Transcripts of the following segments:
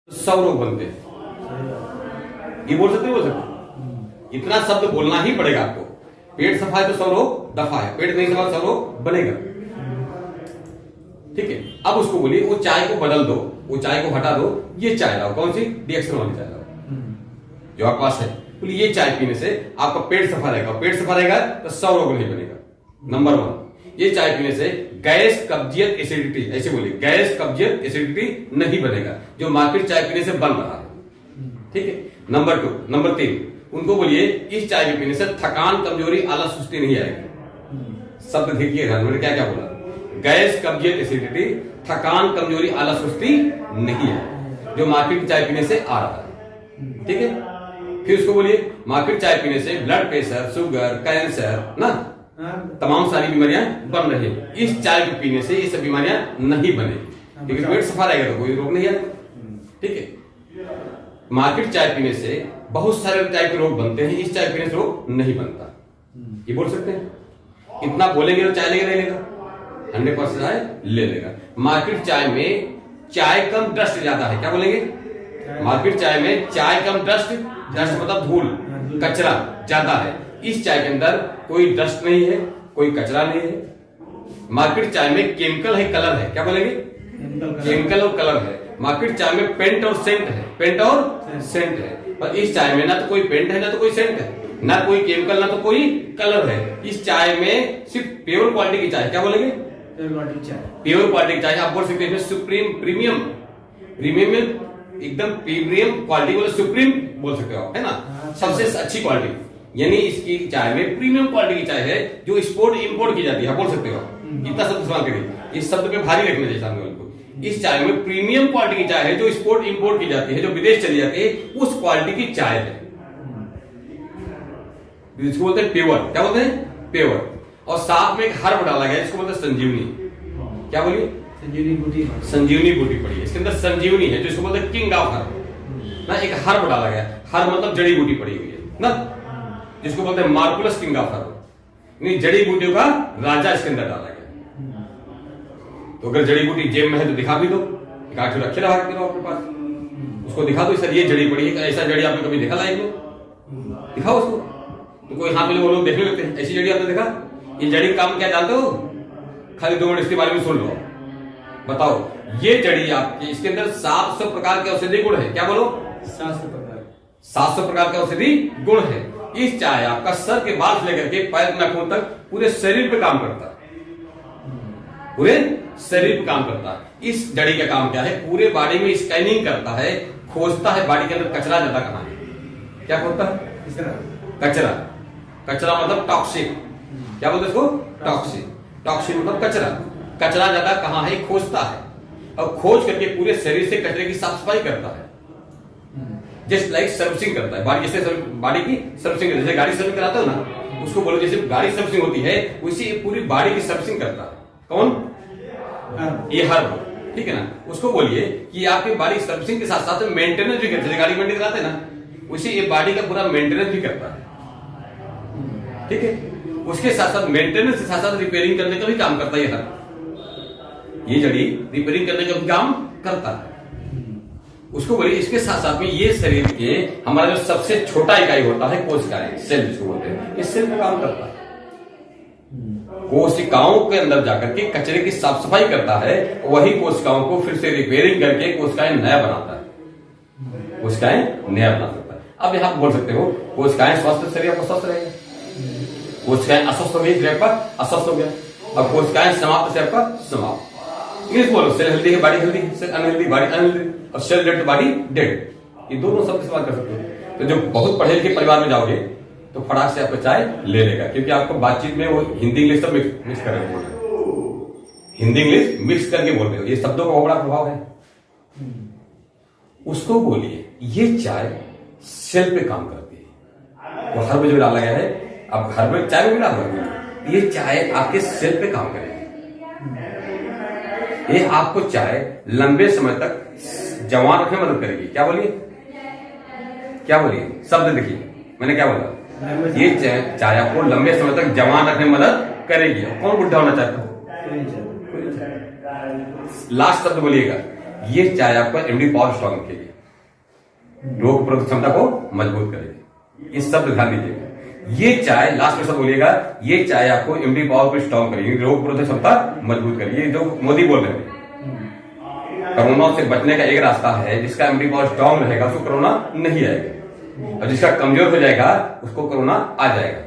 100 रोग बनते हैं। ये बोल सकते बोल सकते, इतना शब्द बोलना ही पड़ेगा आपको। पेट सफा है तो 100 रोग दफा है, पेट नहीं सफा 100 रोग बनेगा। ठीक है, अब उसको बोलिए वो चाय को बदल दो, वो चाय को हटा दो, ये चाय लाओ, कौन सी रिएक्शन वाली चाय लाओ जो आपके पास है। बोलिए ये चाय पीने से आपका पेट सफा रहेगा, पेट सफा रहेगा तो 100 रोग नहीं बनेगा। नंबर 1, ये चाय पीने से गैस कब्जियत एसिडिटी, ऐसे बोलिए गैस कब्जियत एसिडिटी नहीं बनेगा जो मार्केट चाय पीने से बन रहा है। ठीक है, नंबर 2, नंबर 3 उनको बोलिए इस चाय के पीने से थकान कमजोरी आलस सुस्ती नहीं आएगी। शब्द देखिए मैंने क्या क्या बोला, गैस कब्जियत एसिडिटी थकान कमजोरी आलस सुस्ती नहीं है जो मार्केट की चाय पीने से आ रहा है। ठीक है, फिर उसको बोलिए मार्केट चाय पीने से ब्लड प्रेशर शुगर कैंसर ना तमाम सारी बीमारियां बन रही है, इस चाय को पीने से ये सब बीमारियां नहीं बनेगी क्योंकि पेट सफा रहेगा तो कोई रोग नहीं आएगा। ठीक है, मार्केट चाय पीने से बहुत सारे टाइप के रोग बनते हैं, इस चाय पीने से रोग नहीं बनता। ये बोल सकते हैं। इतना बोलेंगे तो चाय लेगा नहीं लेगा, 100% चाय ले लेगा। मार्केट चाय में चाय कम डस्ट ज्यादा है, क्या बोलेंगे मार्केट चाय में चाय कम डस्ट, डस्ट मतलब धूल कचरा ज्यादा है, इस चाय के अंदर कोई डस्ट नहीं है कोई कचरा नहीं है। मार्केट चाय में केमिकल है कलर है, क्या बोलेंगे केमिकल और कलर है। मार्केट चाय में पेंट और सेंट है, पेंट और सेंट है, पर इस चाय में ना तो कोई पेंट है ना तो कोई सेंट है, ना कोई केमिकल ना तो कोई कलर है। इस चाय में सिर्फ प्योर क्वालिटी की चाय, क्या बोलेंगे प्योर क्वालिटी की चाय। आप बोल सकते हैं सुप्रीम प्रीमियम, प्रीमियम में एकदम प्रीमियम क्वालिटी बोले सुप्रीम बोल सकते हो आप, है ना, सबसे अच्छी क्वालिटी। यानी इसकी चाय में प्रीमियम क्वालिटी की चाय है जो एक्सपोर्ट इंपोर्ट की जाती है, बोल सकते हो। इतना शब्द इस्तेमाल करिए, इस शब्द पे भारी रखना चाहिए सामने वाले को। इस चाय में प्रीमियम क्वालिटी की चाय है जो एक्सपोर्ट इंपोर्ट की जाती है, जो विदेश चली जाती है, उस क्वालिटी की चाय है, जिसको बोलते हैं प्योर, क्या बोलते हैं प्योर। और साथ में एक हर्ब डाला गया जिसको बोलते हैं संजीवनी, क्या बोलिए संजीवनी बूटी पड़ी है, इसके अंदर संजीवनी है जिसको बोलते हैं किंग ऑफ हर्ब ना। एक हर्ब डाला गया, हर्ब मतलब जड़ी बूटी पड़ी हुई है ना, जिसको बोलते हैं मार्कुलस किंग ऑफ हर्ब, यानी जड़ी बूटियों का राजा इसके अंदर डाला गया। तो अगर जड़ी बूटी जेब में है तो दिखा भी दो, एक आठ रखे रहा अपने पास, उसको दिखा दो सर ये जड़ी पड़ी है, ऐसा जड़ी आपने कभी देखा लाइफ में, दिखाओ उसको। तो कोई हाथ में वो लोग देखने लगते हैं ऐसी जड़ी आपने देखा, ये जड़ी काम क्या जानते हो, खाली 2 मिनट इसके बारे में सुन लो, बताओ ये जड़ी आपकी, इसके अंदर 700 प्रकार के औषधि गुण है, क्या बोलो 700 प्रकार के औषधि गुण है। इस चाय आपका सर के बाल से लेकर के पैर नाखून तक पूरे शरीर पे काम करता है, पूरे शरीर पे काम करता है। इस जड़ी का काम क्या है, पूरे बॉडी में स्कैनिंग करता है, खोजता है बॉडी के अंदर कचरा ज्यादा कहां है, क्या खोजता है कचरा, कचरा मतलब टॉक्सिक, क्या बोलते इसको टॉक्सिक, टॉक्सिक मतलब कचरा, कचरा ज्यादा कहां है खोजता है, और खोज करके पूरे शरीर से कचरे की साफ सफाई करता है, जस्ट लाइक सर्विसिंग करता है बॉडी, जैसे बॉडी की सर्विसिंग, जैसे गाड़ी सर्विसिंग कराता हो ना, उसको बोलो जैसे गाड़ी सर्विसिंग होती है उसी पूरी बॉडी की सर्विसिंग करता है। कौन ये हर्ब, ठीक है ना। उसको बोलिए कि आपकी बॉडी सर्विसिंग के साथ साथ मेंटेनेंस भी करता है, गाड़ी मेंटेन कराते हैं ना, उसी ये बॉडी का पूरा मेंटेनेंस भी करता है। ठीक है, उसके साथ साथ मेंटेनेंस के साथ साथ रिपेयरिंग करने का भी काम करता है ये हर्ब, ये जड़ी रिपेयरिंग करने का भी काम करता है। उसको बोलिए इसके साथ साथ में ये शरीर के हमारा जो सबसे छोटा इकाई होता है कोशिकाएं, सेल जिसको बोलते हैं, इस सेल में काम करता है, कोशिकाओं के अंदर जाकर के कचरे की साफ सफाई करता है, वही कोशिकाओं को फिर से रिपेयरिंग करके कोशिकाएं नया बनाता है, कोशिकाएं नया बना सकता है। अब यहां बोल सकते हो कोशिकाएं स्वस्थ शरीर आपका स्वस्थ रहेगा, कोशिकाएं अस्वस्थ हो गई शरीर पर अस्वस्थ हो गया, और कोशिकाएं समाप्त शरीर पर समाप्त। इंग्लिश बोलो सेल हेल्दी है body healthy, cell unhealthy body unhealthy, और सेल डेड बॉडी डेड, ये दोनों शब्द इस्तेमाल कर सकते हो। तो जो बहुत पढ़े लिखे परिवार में जाओगे तो फटाक से आपको चाय ले लेगा, क्योंकि आपको बातचीत में वो हिंदी इंग्लिश सब मिक्स करके बोल रहे हो, हिंदी इंग्लिश मिक्स करके बोल रहे हो, ये शब्दों का बड़ा प्रभाव है। उसको बोलिए ये चाय सेल पे काम करती है, वो हर्ब जो डाला गया है, अब हर्ब चाय में डाला गया, ये चाय आपके सेल पे काम करेगी, ये आपको चाय लंबे समय तक जवान रखने में मदद करेगी। क्या बोलिए क्या बोलिए शब्द देखिए मैंने क्या बोला, ये चाय आपको लंबे समय तक जवान रखने में मदद करेगी। कौन बुढ़ा होना चाहता है, लास्ट शब्द बोलिएगा, ये चाय आपका इम्यूनिटी पावर स्ट्रॉन्ग रखेगी। रोग प्रतिरोधक क्षमता को मजबूत करेगी। इस शब्द ध्यान दीजिएगा। ये चाय लास्ट में सब बोलिएगा, ये चाय आपको इम्यूनिटी पावर को स्ट्रॉन्ग करेगी, रोग प्रतिरोधक क्षमता मजबूत करेगी। जो मोदी बोल रहे हैं कोरोना से बचने का एक रास्ता है, जिसका इम्यूनिटी पावर स्ट्रॉन्ग रहेगा उसको कोरोना नहीं आएगा, और जिसका कमजोर हो जाएगा उसको कोरोना आ जाएगा।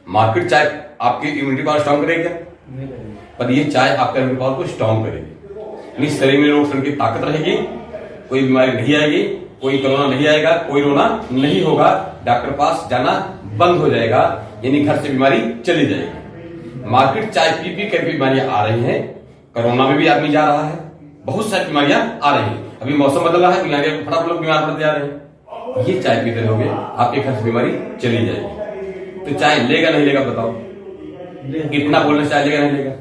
मार्केट चाय आपकी इम्यूनिटी पावर स्ट्रॉन्ग करेगी क्या? पर ये चाय आपका इम्यूनिटी पावर को स्ट्रॉन्ग करेगी। शरीर में रोग की ताकत रहेगी, कोई बीमारी नहीं आएगी, कोई कोरोना नहीं आएगा, कोई रोना नहीं होगा, डॉक्टर पास जाना बंद हो जाएगा, यानी घर से बीमारी चली जाएगी। मार्केट चाय पी पी कर बीमारियां आ रही हैं, कोरोना में भी आदमी जा रहा है, बहुत सारी बीमारियां आ रही हैं। अभी मौसम बदल रहा है, बीमारियां फटाफट लोग बीमार पड़ते जा रहे हैं। ये चाय पीते रहोगे आपके घर से बीमारी चली जाएगी। तो चाय लेगा नहीं लेगा बताओ? इतना बोलने से चाय लेगा नहीं लेगा?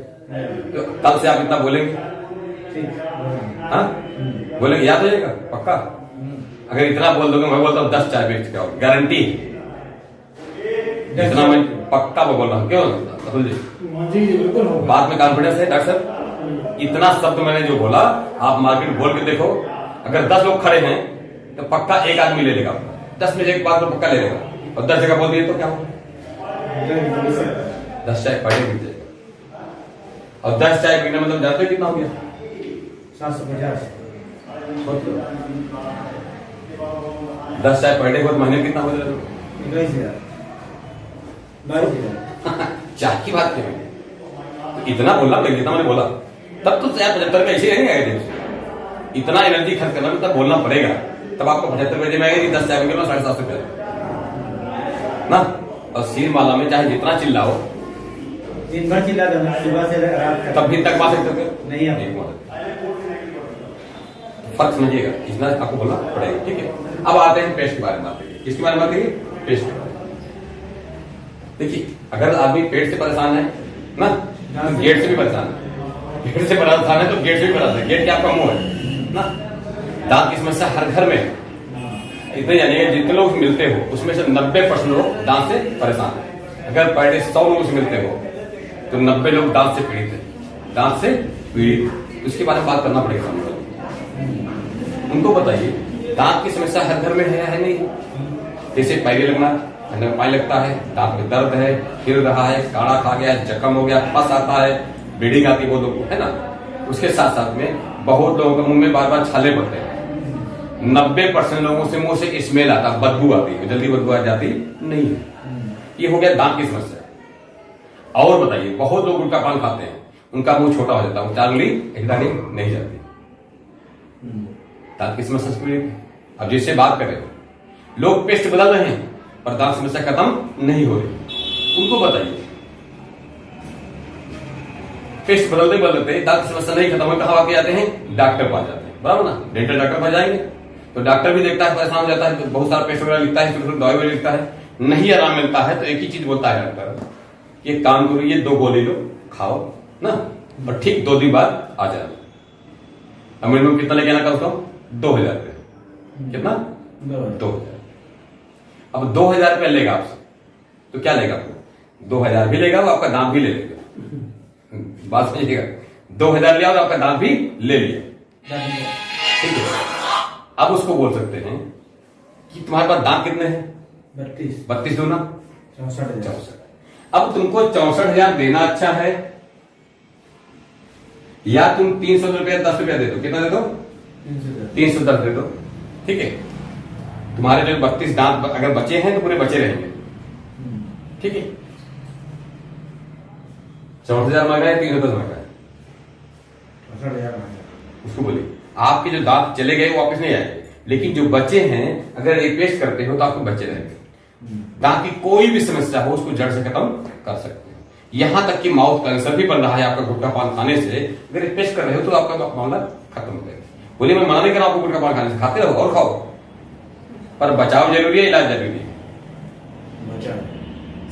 तो कल से आप इतना बोलेंगे? हाँ बोलेंगे, याद हो जाएगा पक्का? अगर इतना बोल दोगे, मैं बोलता हूँ 10 चाय बेच के गारंटी, इतना मैं पक्का बोल रहा हूँ। क्यों अतुल जी? बात में कॉन्फिडेंस है डॉक्टर साहब? इतना शब्द मैंने जो बोला, आप मार्केट बोल के देखो, अगर 10 लोग खड़े हैं तो पक्का एक आदमी ले लेगा, 10 में से एक बात तो पक्का ले लेगा, और 10 जगह बोल दिए तो क्या होगा? 10 चाय पड़े पीते, और 10 चाय पीने मतलब जानते कितना हो गया? 750। 10 चाय पर डे बहुत महीने कितना हो जाएगा? 22,000। चाय की बात करें तो इतना बोलना पड़ेगा, जितना मैंने बोला तब तो चाय 75 का ऐसे नहीं आएगा। इतना एनर्जी खर्च करना तब बोलना पड़ेगा, तब आपको 75 रुपए में आएगा। 10 चाय में 750 रुपए ना। और सिर माला में चाहे जितना चिल्लाओ, दिन भर चिल्ला देना, सुबह से रात तक, तब भी तक बात नहीं फर्क समझिएगा, इतना आपको बोलना पड़ेगा। ठीक है, अब आते हैं पेस्ट के बारे में बात करिए। किसके बारे में बात करिए? पेस्ट के बारे में। देखिए, अगर आदमी पेट से परेशान है ना, गेट से भी परेशान है, पेट से परेशान है तो गेट से भी परेशान है। गेट क्या आपका मुंह है ना। दांत की समस्या हर घर में है, इतने जानिए जितने लोग मिलते हो उसमें से 90% लोग दांत से परेशान है। अगर पर डे 100 लोगों से मिलते हो तो 90 लोग दांत से पीड़ित है, दांत से पीड़ित। उसके बारे में बात करना पड़ेगा हमको। उनको बताइए दांत की समस्या हर घर में है या नहीं? जैसे पैरे लगना, ठंडे में पानी लगता है, दांत में दर्द है, हिल रहा है, काढ़ा खा गया, जख्म हो गया, पस आता है, ब्लीडिंग आती है बहुत लोगों को, है ना। उसके साथ साथ में बहुत लोगों के मुंह में बार बार छाले पड़ते हैं। 90% लोगों से मुंह से स्मेल आता, बदबू आती है, जल्दी बदबू आ जाती नहीं है। ये हो गया दांत की समस्या। और बताइए, बहुत लोग गुटखा पान खाते हैं, उनका मुंह छोटा हो जाता है, 4 उंगली एक दानी नहीं जाती, दांत की समस्या से पीड़ित। अब जिससे बात करें, लोग पेस्ट बदल रहे हैं पर दांत समस्या खत्म नहीं हो रही, उनको बताइए पेस्ट बदलते बदलते दांत समस्या नहीं खत्म हो, कहां आके जाते हैं? डॉक्टर पास जाते हैं, बराबर ना। डेंटल डॉक्टर पास जाएंगे तो डॉक्टर भी देखता है, परेशान हो जाता है, तो बहुत सारा पेस्ट वगैरह लिखता है, दवाई वगैरह लिखता है, नहीं आराम मिलता है तो एक ही चीज बोलता है डॉक्टर, ये काम करो, ये 2 गोली लो, खाओ ना, और ठीक 2 दिन बाद आ जाना। अब मिनिमम कितना लेके आना, कम से कम 2000 रुपये। कितना? 2000। अब 2000 रुपया लेगा आपसे तो क्या लेगा आपको? 2000 भी लेगा, वो आपका दाम भी ले लेगा। बात समझिएगा, 2000 लिया और आपका दाम भी ले लिया, ठीक है। अब उसको बोल सकते हैं कि तुम्हारे पास दांत कितने हैं? 32 दूना 64। अब तुमको 64,000 देना अच्छा है, या तुम 300 रुपया 10 रुपया दे दो। कितना दे दो? 310 दे दो, ठीक है। तुम्हारे जो 32 दांत अगर बचे हैं तो पूरे बचे रहेंगे, ठीक है। 64,000 मांगा है, 310 मांगा है, 64,000 उसको बोलिए आपके जो दांत चले गए वो वापस नहीं आएंगे, लेकिन जो बचे हैं अगर रिप्लेस करते हो तो आपको बचे रहेंगे। दांत की कोई भी समस्या हो उसको जड़ से खत्म कर सकते हैं। यहां तक कि माउथ कैंसर भी बन रहा है आपका गुटखा पान खाने से, अगर रिप्लेस कर रहे हो तो आपका मामला खत्म हो जाएगा। बोलिए मैं मना नहीं कर रहा आपको गुटखा पान खाने से, खाते रहो और खाओ, पर बचाव जरूरी है, इलाज जरूरी है।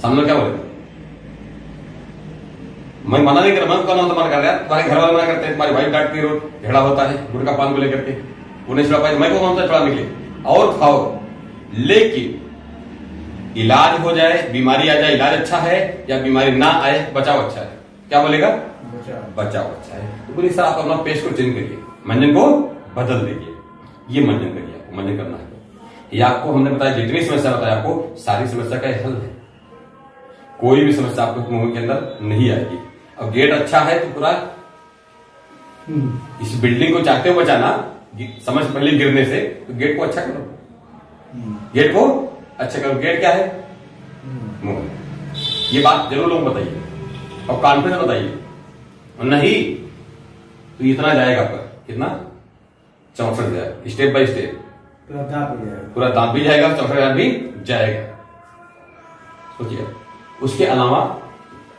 सामने क्या बोले? मैं मना नहीं कर रहा, मैं कौन मना कर रहा है? तुम्हारे घर वाले मना करते हैं, तुम्हारी वाइफ डांटती है, रोज झगड़ा होता है गुटखा पान को लेकर के, उन्हें छुड़ा पाए, मैं कौन सा छुड़ा निकले? और खाओ, लेकिन इलाज हो जाए, बीमारी आ जाए इलाज अच्छा है, या बीमारी ना आए बचाव अच्छा है? क्या बोलेगा? बचाव अच्छा है। तो बोलिए सर आप अपना पेस्ट को चेंज करिए, मंजन को बदल दीजिए, ये मंजन करिए, आपको मंजन करना है। ये आपको हमने बताया, जितनी समस्या बताया आपको, सारी समस्या का हल है। कोई भी समस्या आपको मुंह के अंदर नहीं आएगी। अब गेट अच्छा है तो पूरा इस बिल्डिंग को चाहते हो बचाना, समझ पहले गिरने से, तो गेट को अच्छा करो, गेट को अच्छा करो। गेट क्या है? मुंह। ये बात जरूर लोग बताइए और कॉन्फिडेंस बताइए, और नहीं तो इतना जाएगा पर कितना 64,000 स्टेप बाय स्टेप पूरा दांत भी जाएगा, 64,000 भी जाएगा। सोचिए। उसके अलावा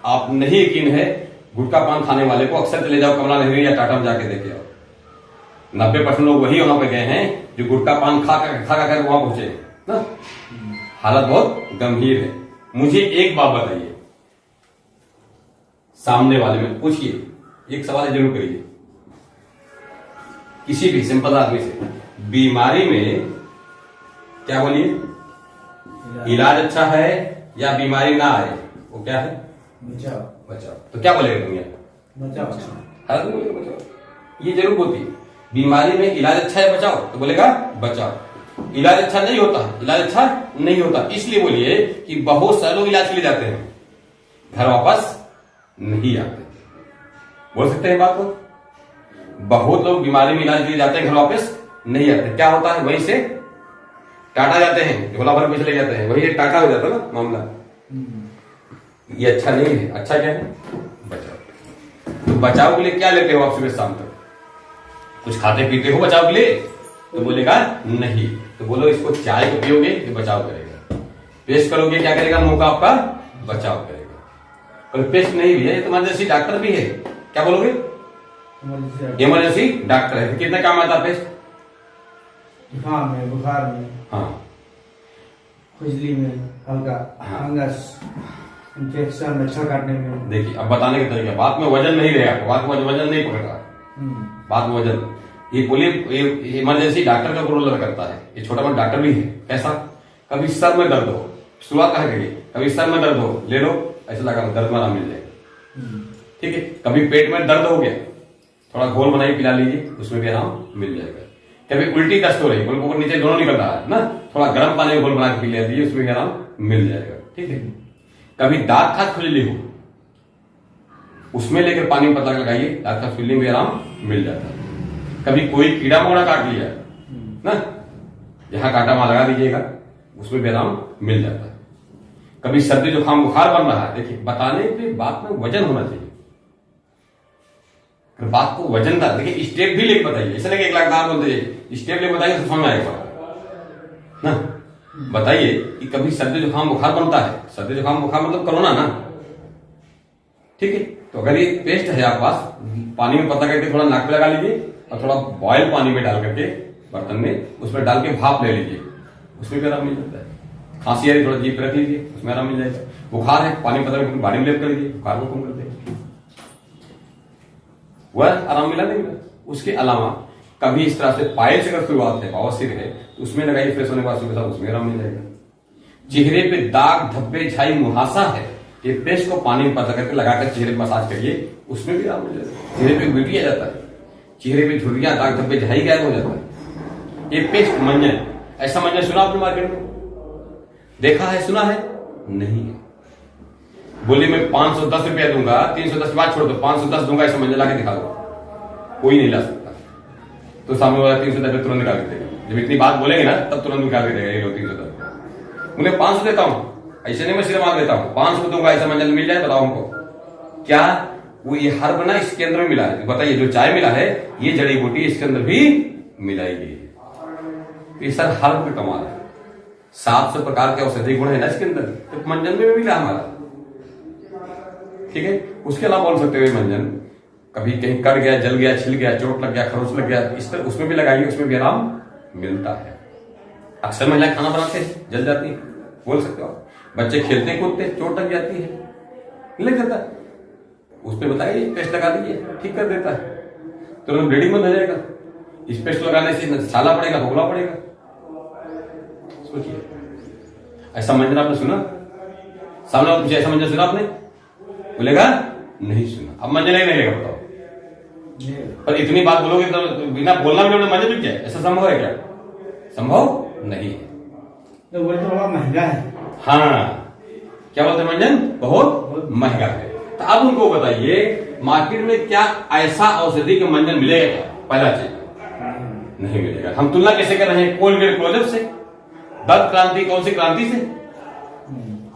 आप नहीं यकीन है, गुटखा पान खाने वाले को अक्सर चले जाओ कमला नेहरू या टाटा में जाके देखे आओ, 90% लोग वही वहां पे गए हैं जो गुटखा पान खा कर वहां पहुंचे ना। हालत बहुत गंभीर है। मुझे एक बात बताइए, सामने वाले में पूछिए, एक सवाल जरूर करिए किसी भी सिंपल आदमी से, बीमारी में क्या बोलिए, इलाज अच्छा है या बीमारी ना आए, वो क्या है? बचाओ। बचाओ। तो क्या बोलेगा दुनिया? बचाओ। हर आदमी बोलेगा बचाओ। ये जरूर बोलती है। बीमारी में इलाज अच्छा है बचाओ, तो बोलेगा बचाओ। इलाज अच्छा नहीं होता, इलाज अच्छा नहीं होता, इसलिए बोलिए कि बहुत सारे लोग इलाज के लिए जाते हैं, घर वापस नहीं आते। बोल सकते हैं बात को? बहुत लोग बीमारी में इलाज के लिए जाते हैं, घर वापस नहीं आते। क्या होता है? वहीं से टाटा जाते हैं, झोला भर पैसे ले जाते हैं, वही टाटा हो जाता है ना मामला। ये अच्छा नहीं है। अच्छा क्या है? बचाव। तो बचाव के लिए क्या लेते हो आप सुबह शाम तक? कुछ खाते पीते हो बचाव के लिए? तो बोलेगा नहीं। तो बोलो इसको चाय को पियोगे तो बचाव करेगा, पेस्ट करोगे क्या करेगा? मुंह का आपका बचाव करेगा। और पेस्ट नहीं भी है, ये तो इमरजेंसी डॉक्टर भी है, क्या बोलोगे? इमरजेंसी डॉक्टर है। कितना काम आता है पेस्ट? जुकाम में, बुखार में, हाँ, खुजली में, हल्का फंगस, इन्फेक्शन, मच्छर काटने में। देखिए अब बताने का तरीका, बात में वजन नहीं रहेगा, बात में वजन नहीं पकड़ रहा, बात में वजन। ये बोलिए इमरजेंसी डॉक्टर का रोल करता है, ये छोटा मोटा डॉक्टर भी है। कैसा? कभी सर में दर्द हो, शुरुआत कहा करिए, कभी सर में दर्द हो, ले लो ऐसा लगा दर्द में आराम मिल जाएगा, ठीक है। कभी पेट में दर्द हो गया, थोड़ा घोल बनाई पिला लीजिए, उसमें भी आराम मिल जाएगा। कभी उल्टी दस्त हो रही, बोल ऊपर नीचे दोनों निकल रहा है ना, थोड़ा गर्म पानी में घोल बना के पी लीजिए, उसमें भी आराम मिल जाएगा, ठीक है। कभी दांत खाद खुजली हो, उसमें लेकर पानी में पता लगाइए, दांत खाद खुजली में आराम मिल जाता है। कभी कोई कीड़ा मकोड़ा काट लिया ना, जहां काटा वहां लगा दीजिएगा, उसमें भी आराम मिल जाता है। कभी सर्दी जुकाम बुखार बन रहा है, देखिए बताने के बात में वजन होना चाहिए, बात को वजनदार। देखिए स्टेप भी लेके बताइए, ऐसा नहीं कि 1 लाख दाम बोल दीजिए, स्टेप लेके बताइए तो समझ में आएगा ना। बताइए कि कभी सर्दी जुकाम बुखार बनता है, सर्दी जुकाम बुखार मतलब कोरोना ना, ठीक है। तो अगर ये पेस्ट है आप पास, पानी में पता करके थोड़ा नाक पे लगा लीजिए और थोड़ा बॉयल पानी में डाल करके बर्तन में, उसमें डाल के भाप ले लीजिए, उसमें भी आराम मिल जाता है। खांसी आ रही, थोड़ा जीप पे रख लीजिए, उसमें आराम मिल जाएगा। बुखार है, पानी पता करके बाड़ी में लेप कर लीजिए, बुखार को कम कर देगा, वह आराम मिला नहीं मिला। उसके अलावा कभी इस तरह से पायल से अगर शुरुआत है, बवासीर है, तो उसमें लगाइए, फ्रेश होने के बाद उसमें आराम मिल जाएगा। चेहरे पे दाग धब्बे झाई मुहासा है, ये पेस्ट को पानी में पता करके लगाकर चेहरे पर मसाज करिए, उसमें भी आराम मिल जाएगा। चेहरे पे ब्यूटी आ जाता है, चेहरे पे झुर्रियां दाग धब्बे झाई गायब हो जाता है। ये पेस्ट मंजन, ऐसा मंजन सुना आपने मार्केट में? देखा है, सुना है? नहीं है। बोले मैं 510 रुपया दूंगा, 310 बाद छोड़ दो, 510 दूंगा, ऐसा मंजन लाके दिखा दो, कोई नहीं ला सकता। तो सामने वाला 310 तुरंत निकाल के देगा। जब इतनी बात बोलेंगे ना, तब तुरंत निकाल के देगा, ये लो 310। उन्हें 500 देता हूं, ऐसे नहीं मैं सिर्फ मांग देता हूं, 500 दूंगा, ऐसा मंजन मिल जाए, बताओ हमको क्या? वो ये हर्ब ना इसके अंदर मिला है, बताइए जो चाय मिला है, ये जड़ी बूटी इसके अंदर भी मिलाई गई है। ये सर हर्ब का कमाल है, 700 प्रकार के औषधि गुण है ना इसके अंदर, तो मंजन में भी मिला हमारा, ठीक है। उसके अलावा बोल सकते हुए मंजन कभी कहीं कट गया, जल गया, छिल गया, चोट लग गया, खरोच लग गया, इस तरह उसमें भी लगाइए, उसमें भी आराम मिलता है। अक्सर महिलाएं खाना बनाते हैं, जल जाती है, बोल सकते हो। बच्चे खेलते कूदते, चोट लग जाती है, लग जाता है, उस पर बताइए पेस्ट लगा दीजिए, ठीक कर देता है, तुरंत ब्लीडिंग बंद हो जाएगा। इस पेस्ट लगाने से छाला पड़ेगा, भोगला पड़ेगा। सोचिए, ऐसा मंजन आपने सुना? सामने पूछे ऐसा मंजन सुना आपने? बोलेगा नहीं सुना। अब मंजन नहीं लगेगा, बताओ। पर इतनी बात बोलोगे तो बिना बोलना भी मंजन बिक जाए, ऐसा संभव है क्या? संभव नहीं है। तो बोले तो बड़ा महंगा है। हाँ, क्या बोलते हैं, मंजन बहुत महंगा है। तो अब उनको बताइए मार्केट में क्या ऐसा औषधि का मंजन मिलेगा क्या? पहला चीज नहीं मिलेगा। हम तुलना कैसे कर रहे हैं? कोलगेट क्लोजअप से, दंत क्रांति कौन सी क्रांति से,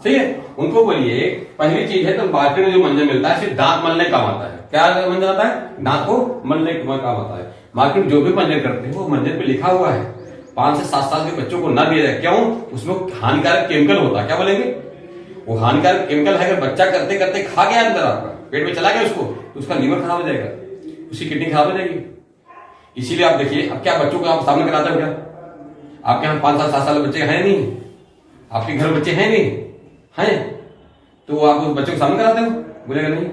सही है। उनको बोलिए पहली चीज है तो मार्केट में जो मंजन मिलता है सिर्फ दांत मलने काम आता है। क्या मंजन आता है? दांत को मलने का काम आता है। मार्केट में जो भी मंजन करते हैं वो मंजन पे लिखा हुआ है 5 से 7 साल के बच्चों को ना दिया जाए। क्यों? उसमें हानिकारक केमिकल होता है। क्या बोलेंगे? वो हानिकारक केमिकल है। अगर बच्चा करते करते खा गया अंदर, आपका पेट में चला गया उसको, तो उसका लीवर खराब हो जाएगा, उसकी किडनी खराब हो जाएगी। इसीलिए आप देखिए, अब क्या बच्चों को आप सामने कराते हो? क्या आपके यहाँ 5 साल 7 साल बच्चे हैं नहीं? आपके घर बच्चे हैं नहीं हैं? तो आप उस बच्चे को सामने कराते हो? बोलेगा नहीं।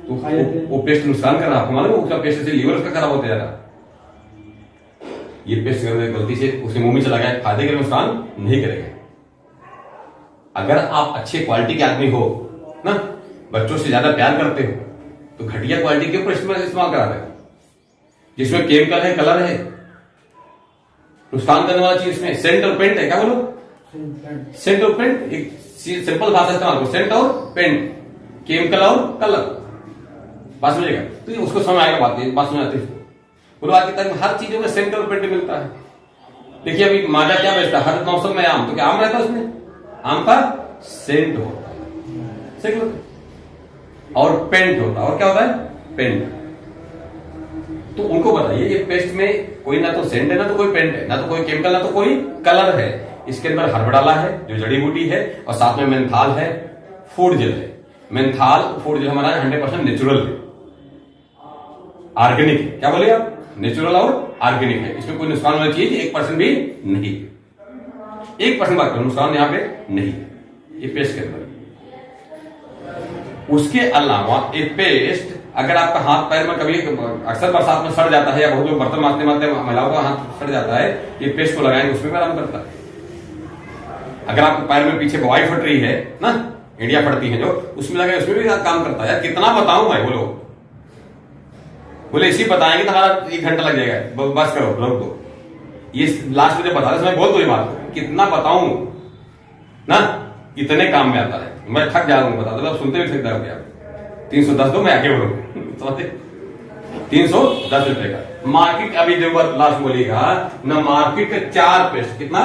तो वो पेस्ट नुकसान कर रहा है, आपको मालूम है? उसका पेस्ट से लीवर उसका खराब होता जा रहा है। ये पेस्ट गलती से उसके मुंह में चला गया, फायदे के नुकसान नहीं करेगा। अगर आप अच्छे क्वालिटी के आदमी हो ना, बच्चों से ज्यादा प्यार करते हो, तो घटिया क्वालिटी के ऊपर इस्तेमाल कराते हो जिसमें केमिकल है, कलर है, नुकसान करने वाला चीज इसमें सेंट और पेंट है। क्या बोलो? सेंट और पेंट। एक सिंपल भाषा इस्तेमाल करो, सेंट और पेंट, केमिकल और कलर। बात समझेगा? तो उसको समझ आएगा, बात समझ आती है। बोलो आज की तारीख में हर चीजों में सेंट और पेंट मिलता है। देखिए अभी माजा क्या बेचता है? हर मौसम में आम, तो क्या आम रहता है उसमें? आम का सेंट होता है, सही लो। और पेंट होता है, और क्या होता है? पेंट। तो उनको बताइए ये पेस्ट में कोई ना तो सेंट है, ना तो कोई पेंट है, ना तो कोई केमिकल, ना तो कोई कलर है। इसके अंदर हर्ब डाला है जो जड़ी बूटी है, और साथ में मेंथाल है, फूड जेल है। मेंथाल फूड जेल हमारा 100% नेचुरल है, ऑर्गेनिक है। क्या बोले आप? नेचुरल और ऑर्गेनिक है। इसमें कोई नुकसान वाली चीज 1% भी नहीं, 1% बात करो, नुकसान यहां पे नहीं ये पेस्ट के अंदर। उसके अलावा एक पेस्ट अगर आपका हाथ पैर में कभी अक्सर बरसात में सड़ जाता है, या बहुत लोग बर्तन मारते मारते महिलाओं का हाथ सड़ जाता है, ये पेस्ट को लगाएंगे उसमें भी आराम करता है। अगर आपके पैर में पीछे बवाई फट रही है ना, इंडिया फटती है जो, उसमें लगाए उसमें भी काम करता है। यार कितना बताऊं मैं? बोले इसी बताएंगे तो हमारा 1 घंटा लग जाएगा। बस करो, रोक दो। ये लास्ट में जब बता रहे बोल दो ये बात, कितना बताऊं ना, कितने काम में आता है। मैं थक जा रहा हूं, बता दो, आप सुनते भी थक जाओगे आप। 310 दो, मैं आगे बढ़ू। 310 रुपए का मार्केट। अभी जो बात लास्ट बोलिएगा ना, मार्केट का 4 पेस्ट, कितना?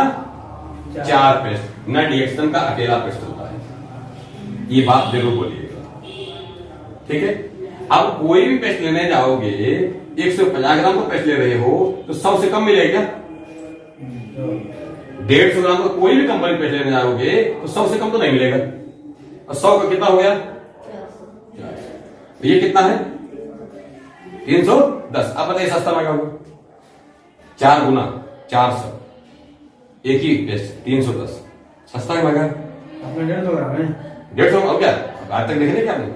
4 पेस्ट, न डीएक्सन का अकेला पेस्ट होता है। ये बात जरूर बोलिएगा, ठीक है। अब कोई भी पेस्ट लेने जाओगे, 150 ग्राम का पेस्ट ले रहे हो तो 100 से कम मिलेगा। 150 ग्राम का कोई भी कंपनी पेस्ट लेने जाओगे तो 100 से कम तो नहीं मिलेगा। और 100 का कितना हो गया? ये कितना है? 310। अब बताइए सस्ता महंगा होगा? 4 गुना 400, एक ही पेस्ट 310, सस्ता है महंगा? 150 ग्राम है, 150। अब क्या आज तक देखे क्या आपने?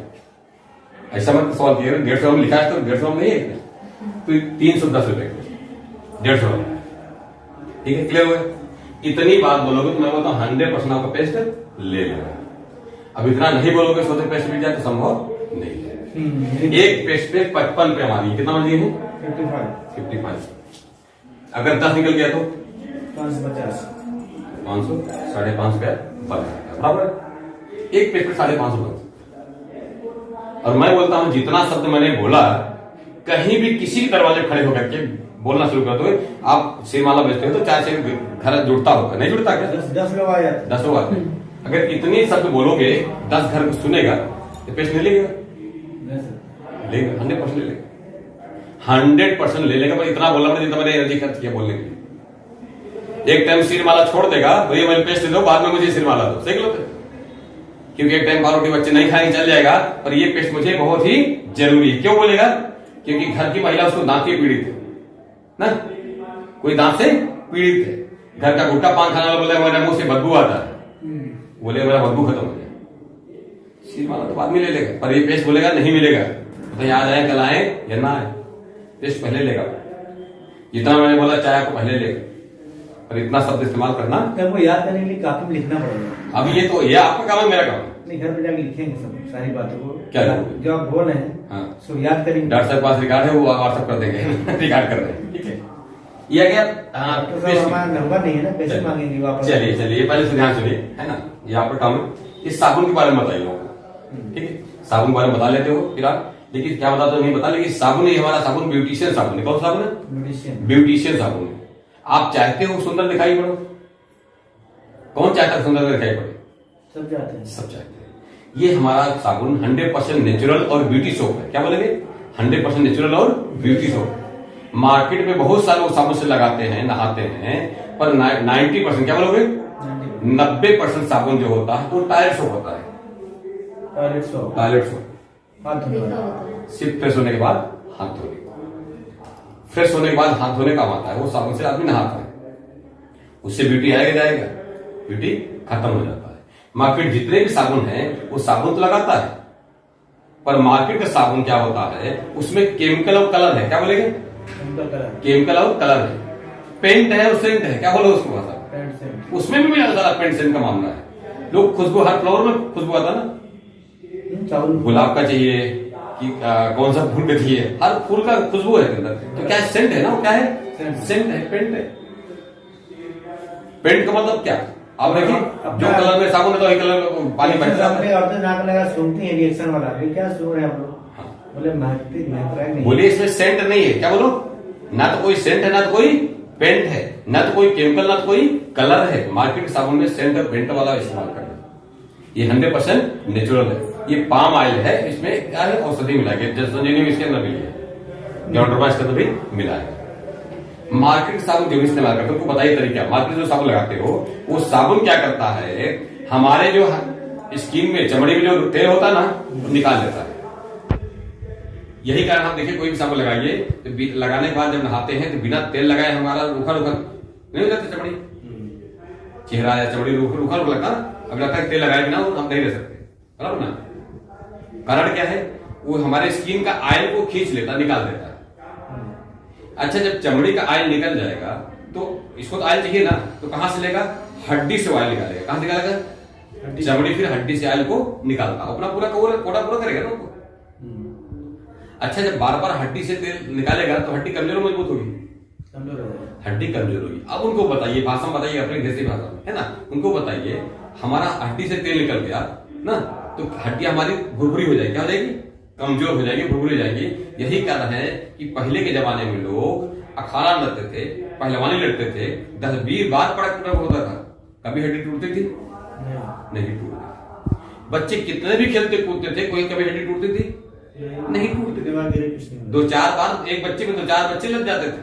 ऐसा मत सवाल किया, 150 में लिखा है तो 150 में नहीं है, तो 310 रुपए 150। ठीक है, क्लियर हुआ? इतनी बात बोलोगे तो मैं बोलता हूं 100% आपका पेस्ट ले लो। अब इतना नहीं बोलोगे, सोचे पेस्ट मिल जाए तो संभव नहीं है। एक पेस्ट पे 55 पे हमारी कितना मर्जी है? 55। अगर 10 निकल गया तो 550, 500, 550 बराबर। एक पेस्ट पे 550। और मैं बोलता हूं जितना शब्द मैंने बोला, कहीं भी किसी भी दरवाजे खड़े होकर के बोलना शुरू कर दो। आप सिरमाला बेचते हो तो 4 से घर जुड़ता होगा, नहीं जुड़ता क्या? 10 लोग आ जाते, 10 लोग आते हैं। अगर इतने शब्द बोलोगे 10 घर को सुनेगा तो पेस्ट नहीं लेगा? लेगा, 100% ले लेगा, 100% ले लेगा। पर इतना बोलना जितना मैंने एनर्जी खर्च किया बोलने के लिए। एक टाइम सिरमाला छोड़ देगा तो ये मैंने पेस्ट दो, बाद में मुझे सिरमाला दो, सीख लो। क्योंकि एक टाइम पारोटी बच्चे नहीं खाएंगे चल जाएगा, पर ये पेस्ट मुझे बहुत ही जरूरी है। क्यों बोलेगा? क्योंकि घर की महिला उसको दांत से पीड़ित है ना, कोई दांत से पीड़ित है। घर का गुटखा पान खाने वाला बोले मेरे मुंह से बदबू आता है, बोले मेरा बदबू खत्म हो गया, सिरमाला तो बाद में ले लेगा। पर ये पेस्ट बोलेगा नहीं मिलेगा, तो आज आए कल आए या ना आए, पेस्ट पहले लेगा। जितना मैंने बोला चाय को पहले लेगा, पर इतना शब्द इस्तेमाल करना वो याद करने के लिए काफी में लिखना पड़ेगा। अब ये तो ये आपका काम है, मेरा काम है। नहीं, घर पे जाके लिखेंगे सब सारी बातों को, क्या जो आप बोल रहे हैं। हाँ, सो याद करेंगे। डॉक्टर साहब पास रिकॉर्ड है, वो व्हाट्सएप कर देंगे। रिकॉर्ड कर रहे हैं, ठीक है। ये आ गया डॉक्टर साहब हमारा नंबर नहीं है ना, कैसे मांगेंगे वापस? चलिए चलिए पहले से ध्यान सुनिए, है ना, ये आपका काम है। इस साबुन के बारे में बताइए लोगों, ठीक है, साबुन के बारे में बता लेते हो फिर आप, लेकिन क्या बता दो नहीं बता, लेकिन साबुन ही हमारा साबुन ब्यूटिशियन साबुन है। कौन सा साबुन है? ब्यूटिशियन साबुन है। आप चाहते हो सुंदर दिखाई पड़ो? कौन चाहता है सुंदर दिखाई पड़े? सब चाहते हैं, सब चाहते हैं। ये हमारा साबुन 100% नेचुरल और ब्यूटी सोप है। क्या बोलेंगे? 100% नेचुरल और ब्यूटी सोप। मार्केट में बहुत सारे लोग साबुन से लगाते हैं, नहाते हैं, पर 90% क्या बोलोगे? 90% साबुन जो होता है वो टॉयलेट सोप होता है। टॉयलेट सोप, टॉयलेट सोप हाथ सिर्फ फ्रेश होने के बाद हाथ धोने, फ्रेश होने के बाद हाथ धोने काम आता है। वो साबुन से आदमी नहाता है, उससे ब्यूटी आएगा जाएगा, ब्यूटी खत्म हो जाता है। मार्केट जितने भी साबुन है वो साबुन तो लगाता है, पर मार्केट का साबुन क्या होता है, उसमें केमिकल और कलर है। क्या बोलेंगे? केमिकल और कलर है। पेंट है और सेंट है। क्या बोलो उसको भाषा? उसमें भी मिला सारा पेंट सेंट का मामला है। लोग खुशबू, हर फ्लावर में खुशबू आता ना, गुलाब का चाहिए कि कौन सा फूल का चाहिए, हर फूल का खुशबू है अंदर। तो क्या सेंट है ना, वो क्या है? सेंट है, पेंट है। पेंट का मतलब क्या? आप देखिए, जो कलर में साबुन है तो वही कलर पानी बहता है। औरतें नाक लगा सूंघती है, रिएक्शन वाला भी क्या सूंघ रहे हैं आप लोग? बोले महकती नहीं, बोलिए इसमें सेंट नहीं है। क्या बोलो? ना तो कोई सेंट है, ना तो कोई पेंट है, ना तो कोई केमिकल, ना तो कोई कलर है। मार्केट के साबुन में सेंट और पेंट वाला इस्तेमाल करना। ये 100% नेचुरल है। ये पाम ऑयल है, इसमें क्या है? औषधि मिला है, संजीवनी इसके अंदर मिली है, जॉन्ड्रोमा इसके अंदर भी मिला है। मार्केट के साबुन जो भी इस्तेमाल करते हो उनको बताइए तरीका। मार्केट जो साबुन लगाते हो वो साबुन क्या करता है, हमारे जो स्किन में, चमड़ी में जो तेल होता है ना, वो निकाल देता है। यही कारण आप देखिए, कोई भी साबुन लगाइए तो लगाने के बाद जब नहाते हैं तो बिना तेल लगाए हमारा रूखा रूखा नहीं हो जाता चमड़ी, चेहरा या चमड़ी रूखा रूखा लगता। अब लगता है तेल लगाए बिना हम नहीं रह सकते, बराबर ना? कारण क्या है? वो हमारे स्किन का ऑयल को खींच लेता, निकाल देता है। अच्छा, जब चमड़ी का ऑयल निकल जाएगा तो इसको तो ऑयल चाहिए ना, तो कहां से लेगा? हड्डी से ऑयल निकालेगा। कहां से निकालेगा? चमड़ी फिर हड्डी से ऑयल को निकालता, अपना पूरा कोटा पूरा करेगा ना उसको। अच्छा, जब बार बार हड्डी से तेल निकालेगा तो हड्डी कमजोर मजबूत होगी, हड्डी कमजोर होगी। अब उनको बताइए, भाषा में बताइए, अपनी देसी भाषा में, है ना, उनको बताइए हमारा हड्डी से तेल निकल गया ना तो हड्डी हमारी भुरभुरी हो जाएगी। क्या हो जाएगी? कमजोर हो जाएगी, भुरभुरी हो जाएगी। यही कारण है कि पहले के जमाने में लोग अखाड़ा लड़ते थे, पहलवानी लड़ते थे, 10-20 बार पड़क होता था, कभी हड्डी टूटती थी? नहीं टूटती। बच्चे कितने भी खेलते कूदते थे, कोई कभी हड्डी टूटती थी? नहीं टूटती। 2-4 बार एक बच्चे में 2-4 बच्चे लग जाते थे,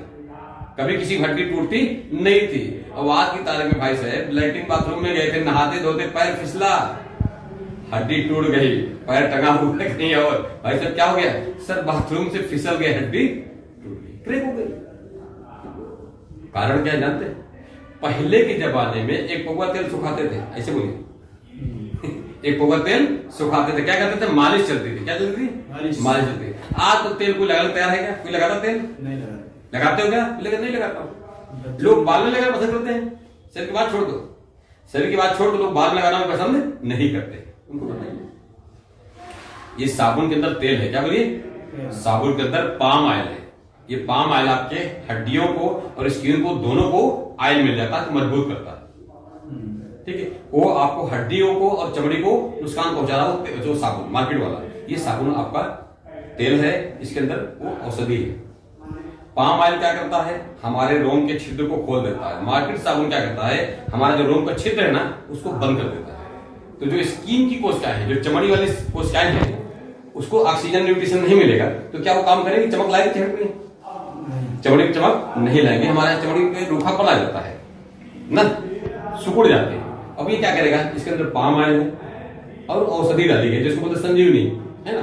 कभी किसी हड्डी टूटती नहीं थी। और आज की तारीख में भाई साहब लैट्रिन बाथरूम में गए थे, नहाते धोते, पैर फिसला, हड्डी टूट गई, पैर टंगा हुआ कहीं और। भाई साहब क्या हो गया? सर बाथरूम से फिसल गए, हड्डी टूट गई, क्रैक हो गई। कारण क्या जानते? पहले के जमाने में एक पौवा तेल सुखाते थे, ऐसे बोलिए एक पौवा तेल सुखाते थे, क्या करते थे? मालिश चलती थी। क्या चलती थी? मालिश चलती थी। आज तो तेल कोई लगाने तैयार है क्या? कोई लगाता तेल? नहीं लगाता। लगाते हो क्या? लेकिन नहीं लगाता हूं। लोग बाल में लगाना पसंद करते हैं, शरीर की बात छोड़ दो, शरीर की बात छोड़ दो, लोग बाल में लगाना पसंद नहीं करते। उनको बताइए ये साबुन के अंदर तेल है। क्या बोलिए? साबुन के अंदर पाम ऑयल है। ये पाम ऑयल आपके हड्डियों को और स्किन को दोनों को ऑयल मिल जाता है, तो मजबूत करता है। ठीक है, वो आपको हड्डियों को और चमड़ी को नुकसान पहुंचा रहा हो जो साबुन मार्केट वाला, ये साबुन आपका तेल है, इसके अंदर वो औषधि है। पाम ऑयल क्या करता है? हमारे रोम के छिद्र को खोल देता है। मार्केट साबुन क्या करता है? हमारा जो रोम का छिद्र है ना, उसको बंद कर देता है। तो जो स्किन की कोशिकाएं हैं, जो चमड़ी वाली कोशिकाएं हैं, उसको ऑक्सीजन न्यूट्रिशन नहीं मिलेगा, तो क्या वो काम करेगी? चमक लाएगी चेहरे पे? चमड़ी की चमक नहीं लाएंगे, हमारे चमड़ी पे रूखा पड़ा जाता है ना, सुकुड़ जाते हैं। अब ये क्या करेगा? इसके अंदर पाम ऑयल है और औषधि डाली गई जिसको बोलते संजीवनी, है ना,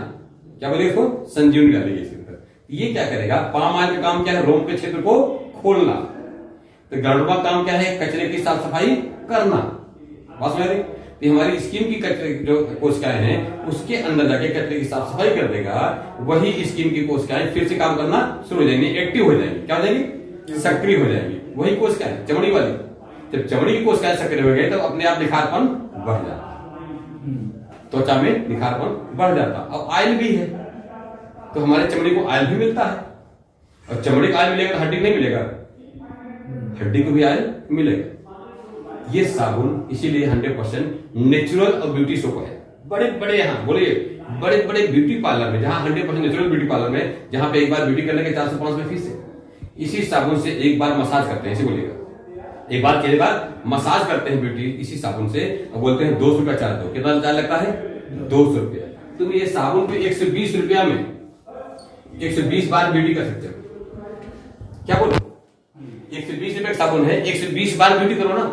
क्या बोलिए इसको? संजीवनी डाली गई इसके अंदर। ये क्या करेगा? पाम ऑयल का काम क्या है? रोम के क्षेत्र को खोलना। तो गंडवा काम क्या है? कचरे की साफ सफाई करना। बात समझ रही? तो हमारी स्किन की कचरे जो कोशिकाएं हैं उसके अंदर जाके कचरे की साफ सफाई कर देगा, वही स्किन की कोशिकाएं फिर से काम करना शुरू हो जाएंगी, एक्टिव हो जाएंगी। क्या हो जाएंगी? सक्रिय हो जाएंगी। वही कोशिकाएं चमड़ी वाली, जब चमड़ी की कोशिकाएं सक्रिय हो गई तो अपने आप निखारपन बढ़ जाता, त्वचा में निखारपन बढ़ जाता। अब ऑयल भी है तो हमारे चमड़ी को ऑयल भी मिलता है, और चमड़ी का ऑयल मिलेगा तो हड्डी नहीं मिलेगा। हड्डी को भी आयल मिलेगा। ये साबुन इसीलिए 100% नेचुरल और ब्यूटी सोप है। बड़े बड़े यहाँ बोलिए बड़े बड़े ब्यूटी पार्लर में, जहां 100% नेचुरल ब्यूटी पार्लर में, जहां पे एक बार ब्यूटी करने के 400-500 फीस है, इसी साबुन से एक बार मसाज करते हैं, इसे बोलिएगा एक बार के बाद मसाज करते हैं ब्यूटी इसी साबुन से, और बोलते हैं 200 रुपया चार्ज दो। कितना चार्ज लगता है? 200 रुपया। तुम ये साबुन पे 120 रुपया में 120 बार ब्यूटी कर सकते हो। क्या बोलो? 120 रुपए का साबुन है, 120 बार ब्यूटी करो ना।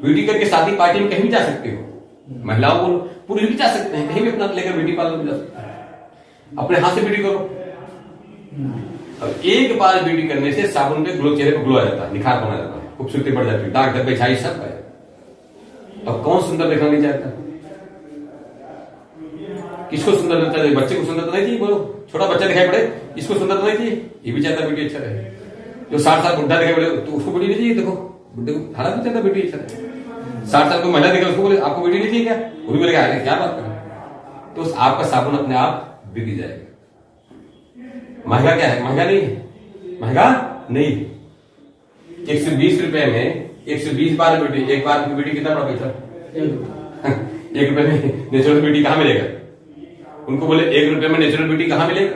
ब्यूटी करके शादी पार्टी में कहीं भी जा सकते हो, महिलाओं को पुरुष भी जा सकते हैं, कहीं भी अपना लेकर ब्यूटी पार्लर में जा सकते हैं, अपने हाथ से ब्यूटी करो। अब एक बार ब्यूटी करने से साबुन पे ग्लो, चेहरे पे ग्लो आ जाता है, निखार बना जाता है, खूबसूरती बढ़ जाती है, दाग धब्बे छाई सब है। अब कौन सुंदर देखना नहीं चाहता? किसको सुंदर लगता है? बच्चे को सुंदर तो नहीं चाहिए, बोलो छोटा बच्चा दिखाई पड़े, इसको सुंदर तो नहीं चाहिए, ये भी चाहता ब्यूटी अच्छा रहे। जो 60 साल बुढ़ा दिखाई पड़े तो उसको ब्यूटी नहीं चाहिए, देखो बुढ़े को हरा भी चाहता ब्यूटी अच्छा रहे। 60 साल को महिला दिखे उसको बोले आपको ब्यूटी नहीं चाहिए क्या? वो भी बोलेगा क्या बात करें। तो आपका साबुन अपने आप बिक जाएगा। महंगा क्या है? महंगा नहीं है, महंगा नहीं है। 120 रुपए में 120 बार ब्यूटी, एक बार की ब्यूटी कितना बड़ा पैसा? 1 रुपए में नेचुरल ब्यूटी कहां मिलेगा? उनको बोले 1 रुपए में नेचुरल ब्यूटी कहां मिलेगा?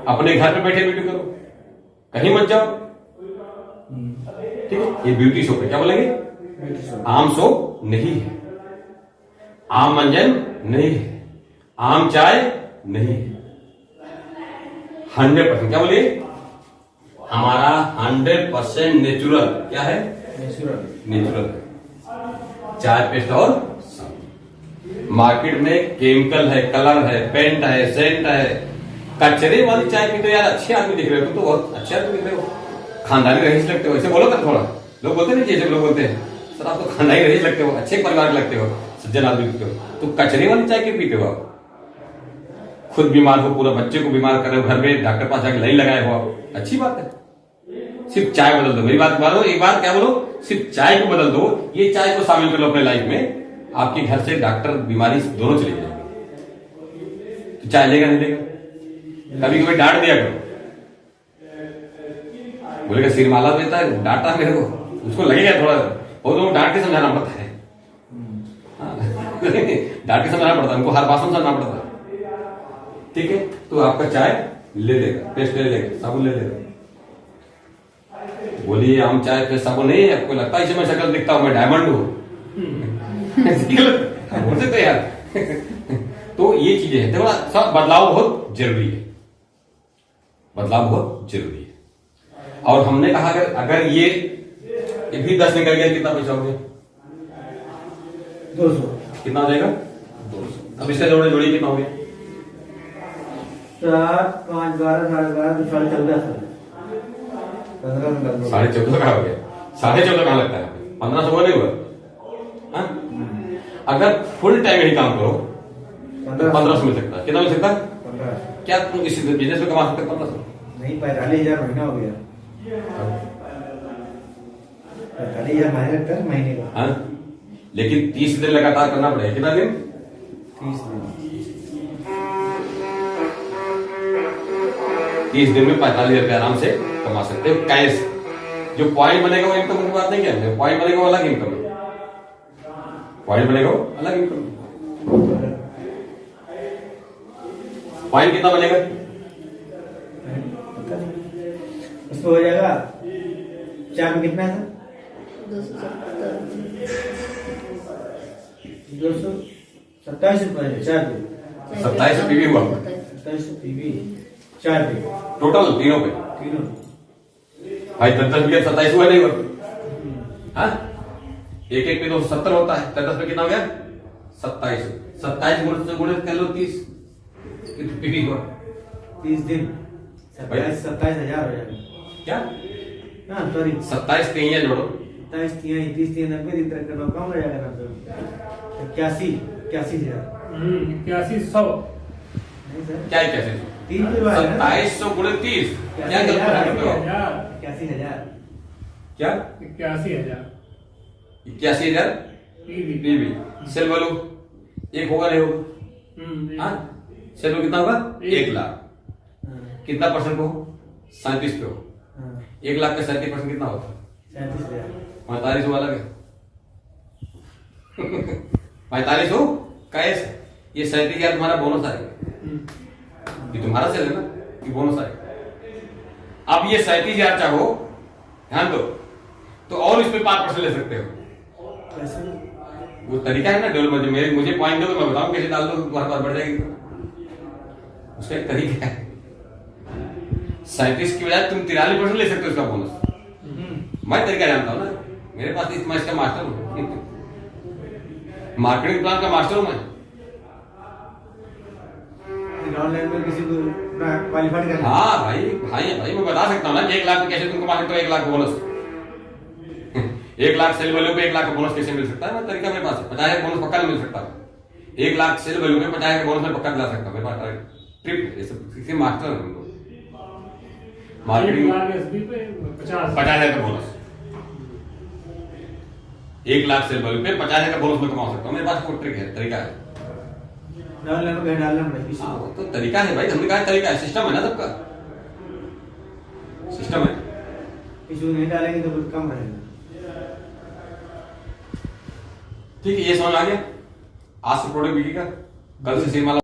अपने घर पे बैठे ब्यूटी करो, कहीं मत जाओ। ठीक है, ये ब्यूटी सोप है। क्या बोलेंगे? आम सोप नहीं है, आम मंजन नहीं है, आम चाय नहीं है। 100% क्या बोलिए? हमारा 100% नेचुरल। क्या है? नेचुरल है। चाय पेस्ट और साबुन। मार्केट में केमिकल है, कलर है, पेंट है, सेंट है। कचरे वाली चाय पीते हो यार, अच्छे आदमी दिख रहे हो, तुम तो बहुत अच्छे आदमी दिख रहे हो, खानदानी रहीस लगते हो। ऐसे बोलो ना थोड़ा, लोग बोलते हैं जैसे लोग बोलते हैं सर आप तो खानदानी रहीस लगते हो, अच्छे परिवार लगते हो, सज्जन आदमी दिखते हो, तो कचरे वाली चाय क्यों पीते हो आप? खुद बीमार हो, पूरा बच्चे को बीमार कर रहे हो, घर में डॉक्टर पास जाकर लाइन लगाए हो आप, अच्छी बात है। सिर्फ चाय बदल दो, मेरी बात मानो, एक बार क्या बोलो, सिर्फ चाय को बदल दो, ये चाय को शामिल कर लो अपने लाइफ में, आपके घर से डॉक्टर बीमारी दोनों चली जाएगी। तो चाय लेगा नहीं लेगा? कभी कभी डांट दिया करो, बोलेगा सिरमाला देता है, डांटा मेरे को, उसको लगेगा थोड़ा बहुत, तो डांट के समझाना पड़ता है, डांट के समझाना पड़ता है, उनको हर बात समझाना पड़ता है। ठीक है, तो आपका चाय ले लेगा, पेस्ट ले लेगा, साबुन ले लेगा। बोलिए आम चाय पेस्ट साबुन नहीं है, आपको लगता है इसे मैं शक्ल दिखता हूं, मैं डायमंड हूं? बोल सकते यार। तो ये चीजें हैं, थोड़ा सब बदलाव बहुत जरूरी है, बदलाव बहुत जरूरी है। और हमने कहा अगर ये भी 10 निकल गया कितना पैसा हो गया? 200। कितना हो जाएगा? 200। अब इसका जोड़िए कितना हो गया? 7, 5, 12, 12.5, 14.5, 15 14.5 कहाँ हो गया? 14.5 कहाँ लगता है? 1500 हुआ नहीं हुआ? अगर फुल टाइम यही काम करो 1500 मिल सकता है। कितना मिल सकता है? 15। क्या तुम इस बिजनेस में कमा सकते 1500? नहीं, 45,000 महीना हो गया। 45,000 महीने लगता है महीने का। हाँ, लेकिन 30 दिन लगातार करना पड़ेगा। कितना दिन? 30 दिन। 30 दिन में 45,000 रुपये आराम से कमा सकते हो कैश। जो पॉइंट बनेगा वो इनकम की बात नहीं क्या? पॉइंट बनेगा वो अलग इनकम है, पॉइंट बनेगा वो अलग इनकम है। पॉइंट कितना बनेगा? उसको हो जाएगा चार में कितना है सर? 227 रुपए, 4 पे 27 पीवी हुआ, 27 पीवी 4 पे टोटल तीनों पे। तीनों भाई 10 रुपया 27 हुआ नहीं हुआ? हाँ, एक एक पे 270 होता है, 10 पे कितना हो गया? 27। 27 गुणित कर लो 30, पीवी हुआ 30 दिन 27,000 हो जाएगा। क्या? हाँ सॉरी, 27 तीन जोड़ो, 27 30 30 90 इतना करना कम हो जाएगा ना सर? 81,000 8100 नहीं सर, क्या है कैसे? 2700 गुणित 30 क्या करते हो? 81,000 क्या? 81,000 81,000 पीवी। सेल वैल्यू एक होगा नहीं होगा? हाँ, सेल वैल्यू कितना होगा? 1 लाख। कितना परसेंट हो? 37 पे हो, हाँ 1 लाख का 37% कितना होता है? 37,000। 45 वाला है 45 हो कैश, ये 37,000 तुम्हारा बोनस आएगा, ये तुम्हारा सेल है ना, ये बोनस आएगा। अब ये 37,000 चाहो, ध्यान दो, तो और इस पे 5% ले सकते हो। कैसे? वो तरीका है ना डेवलपमेंट, मेरे मुझे पॉइंट दो तो मैं बताऊं कैसे डाल दो, तुम्हारे पास बढ़ जाएगी। उसका एक तरीका है, 37 की बजाय तुम 43% ले सकते हो इसका बोनस। मैं तरीका जानता हूँ ना, मेरे पास मैं इसका मास्टर हूँ, मार्केटिंग प्लान का मास्टर हूँ मैं। ऑनलाइन में किसी को क्वालिफाइड करना। हाँ भाई मैं बता सकता हूँ ना कि 1 लाख में कैसे तुमको कमा सकते हो, 1 lakh bonus 1 lakh sale value पे 1 लाख का बोनस कैसे मिल सकता है, मैं तरीका मेरे पास है। 50,000 बोनस पक्का नहीं मिल सकता, 1 लाख सेल वैल्यू पे 50,000 बोनस में पक्का दिला सकता हूँ, मेरे पास ट्रिप किसी मास्टर है उनको। 1 मार्केटिंग लाख एसबी पे 50 50,000 का बोनस, 1 लाख सेल वैल्यू पे 50,000 का बोनस में कमा सकता हूँ, मेरे पास कोई ट्रिक है, तरीका है। ऑनलाइन में कहीं डालना पड़ेगा किसी हाँ, को। वो तो तरीका है भाई, हमने कहा तरीका है, सिस्टम है ना सबका, सिस्टम है। किसी को नहीं डालेंगे तो कुछ कम रहेगा। ठीक है, ये समझ आ गया। आज से प्रोडक्ट बिकेगा, कल से सिनेमा